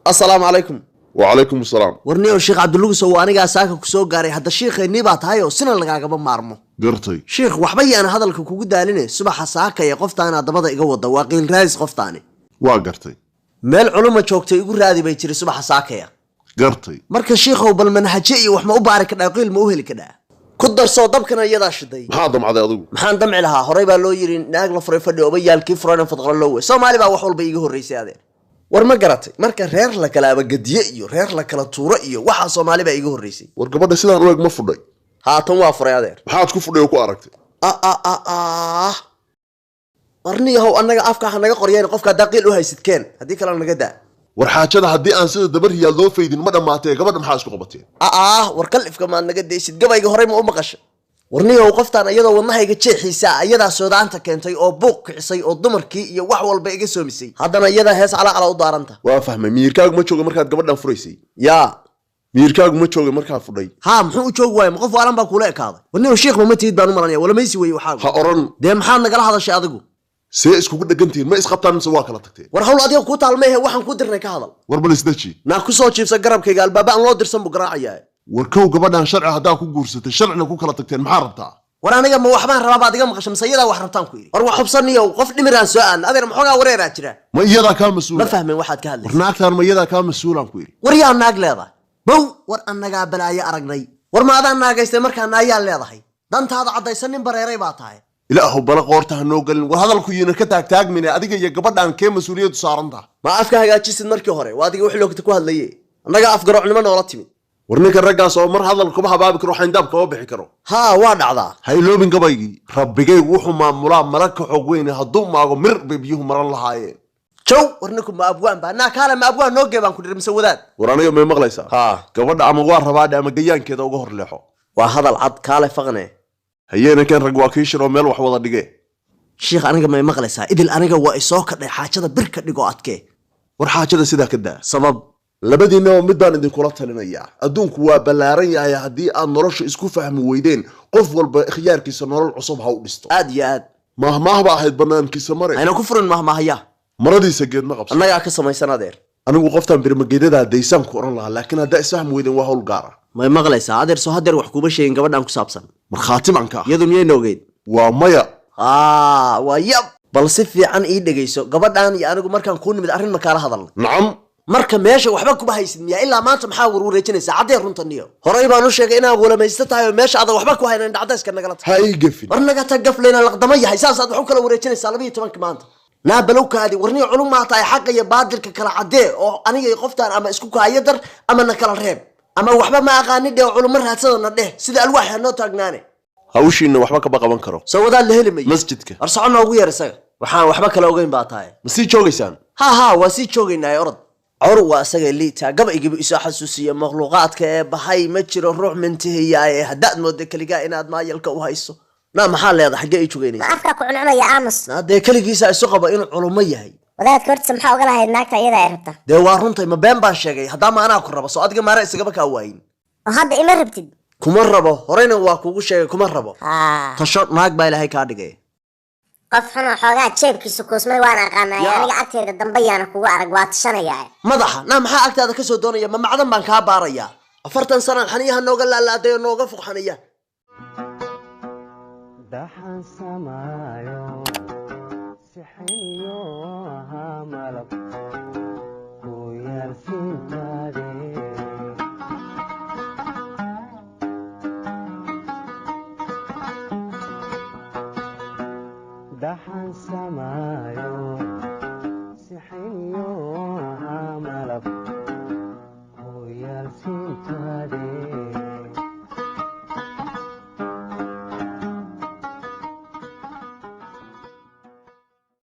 السلام عليكم. وعليكم السلام. ورني الشيخ عبد اللوغس هو aniga saaka ku soo gaaray hadda sheekheeni baa tahay oo sina lagaaga maarmo. قرتي. sheekh waxba yaan hadalka kugu daalinay subaxa saaka ee qoftaana dabada iga wada waa qiil raadis qoftaani. waa gartay. meel culimo joogtay igu raadi bay jiray subaxa saakaya. gartay. marka sheekhow bal manhaje iyo wax ma u baari ka dhaaqil ma u heli ka dhaa. ku darso dabkana iyada shiday. maxaa damcday adigu? maxaan damci lahaa horay baa loo yiri naag la furay fadhi oo bayaalkii furana fadqal loo way. Soomaali baa wax walba iga horeysay adeer. war ma garatay marka reer la kala abagadiye iyo reer la kala tuuro iyo waxa Soomaali baa iga horeysay. war gabadha sidaan u eeg ma fudhay. haatan waa furay adeer. maxaad ku fudhay oo ku aragtay? warniyahow annaga afka ha naga qoriyeen qofka daqiil u haysidkeen haddii kale naga daa. war xaajada haddii aan sida dabar riyaal loo faydin ma dhamaatay gabadha maxaa isku qabateen? war kalifka ma naga deesid gabayga horey ma u maqashay. warniyahow qoftaan iyadoo wadnahayga jeexiisa ayadaa soodaanta keentay oo buuq kicisay oo dumarkii iyo wax walba iga soomisay haddana iyadaa hees calaa u daaranta. waa fahmay miirkaagu ma jooga markaad gabadhan furaysay? yaa miirkaagu ma jooga markaad fudhay? ها muxuu u joogi waayay qof waalan baa kula ekaaday. warniyahow sheekh ma tiid baan u malanaya wala maysi way waxa. ha oran. dee maxaad nagala hadashay adigu? see iskugu dhagantiin ma isqabtaan mise waa kala tagteen? war hawl adiga ku taalmeehe waxaan ku dirnay ka hadal. war bal isdaji. naa ku soo jiifsa garabkayga albaaba aan loo dirsan buu garaacayaa. war kow gabadhan sharci haddaa ku guursatay sharcina ku kala tagteen maxaa rabtaa? war aniga ma waxbaan rabaa baad iga maqashay mise iyadaa wax rabtaan ku yiri. war wax xubsaniyo qof dhimiraan soo aan adeer maxoogaa wareeraa jira. ma iyadaa kaa mas-uula? ma fahmin waxaad ka hadlaysaa. war naagtaan ma iyadaa kaa mas-uulaan ku yiri. war yaa naag leedahay bow war annagaa balaayo aragnay. war ma adaan naagaystay markaa naayaa leedahay dantaada caddaysan nin bareeray baa tahay. ilaahu bala qoorta ha noo galin war hadalku yiina ka taagtaagmine adiga iyo gabadhan kee mas-uuliyaddu saarantaha. ma afka hagaajisid markii hore waa adiga wixii loogta ku hadlaye annaga afgarocnimo noola timid. war ninka raggaas oo mar hadal kuma habaabi karo xayndaab kama bixi karo. haa waa dhacdaa. ha iloobin gabaygii rabbigaygu wuxuu maamulaa mala ka xoog weyne hadduu maago mir bay biyuhu maran lahaayeen. jow war ninku ma abwaan baa naa kaale ma abwaan noo gee baan ku dhihi mise wadaad. war aniga may maqlaysaa? haa gabadha ama waa rabaadhe ama gayaankeeda uga hor leexo. waa hadal cad kaale faqne. hayeena keen rag waa kii shiroo meel wax wada dhigee. sheekh aniga may maqlaysaa idil aniga waa isoo kadhay xaajada bir ka dhigo adkee. war xaajada sidaa ka daa. sabab labadiinaba mid baan idinkula talinayaa adduunku waa ballaaran yahay haddii aad nolosha isku fahmi weydeen qof walba ikhyaarkiisa nolol cusub ha u dhisto. aad iyo aad mahmaahba ahayd banaankiisa mare ayna ku furin mahmaahaya maradiisa geed ma qabsan. annagaa ka samaysan adeer. anigu qoftaan birmageedadaa daysaan ku oran lahaa laakiin haddaa isfahmi weydeen waa hawl gaara. may maqlaysaa adeer soo hadeer wax kuuma sheegin gabadhan ku saabsan. markhaati baan ka ah. iyadu miyayna ogeyd? waa maya. waa yab bal si fiican ii dhegayso gabadhan iyo anigu markaan kuu nimid arrin ma kaala hadalna. nacam. marka meesha waxba kuma haysid miyaa ilaa maanta maxaa warwareejinaysaa caddee runtaniyo horay baan u sheegay inaad walamaysta tahay oo meesha adag waxba ku haynan dhacdayska nagala tahay. ha ii gafin. war naga tag gaflayna laqdama yahay saasaad wax u kala wareejinaysaa 12 maanta. naa balowkaadi warniyo culum maa tahay xaqa iyo baadilka kala caddee oo aniga iyo qoftaan ama isku kahayo dar ama na kala reeb ama waxba ma aqaani dheh culummo raadsadona dheh sida alwaax ha noo taagnaane. hawshiina waxba kaba qaban karo. soo wadaad la heli mayo masjidka. war socon noogu yeer isaga waxaan waxba kala ogeyn baa tahay. ma sii joogaysaan? haa waa sii joogaynaa orod. cawr waa isaga liita gabaygiiba isoo xasuusiya makhluuqaadka ee bahay ma jiro ruux mintihiya ee haddaad moodo keligaa inaad maayalka u hayso. naa maxaa leedahay xaggee ay jogeynaysa? afka ku cuncunaya aamus. dee keligiisa isu qaba inuu culummo yahay. wadaadka hortiisa maxaa oga lahayd naagta iyada ay rabta? dee waa runtay ma been baan sheegay haddaama anaa ku rabo soo adiga maara isagaba kaa waayin. oo hadda ima rabtid? kuma rabo horeyna waa kugu sheegay kuma rabo. tasho naag baa ilaahay kaa dhigay. qof xun oo xoogaa jeebkiisa kuusmay waan aqaanaya aniga agteeda dambe yaana kugu arag waa tashanayaa. madaxa naa maxaa agtaada ka soo doonaya ma macdan baan kaa baarayaa 40 sanaan xaniyaha nooga laalaaday oo nooga fuqxanaya. daxan samaayo sixiniyo ahaa malab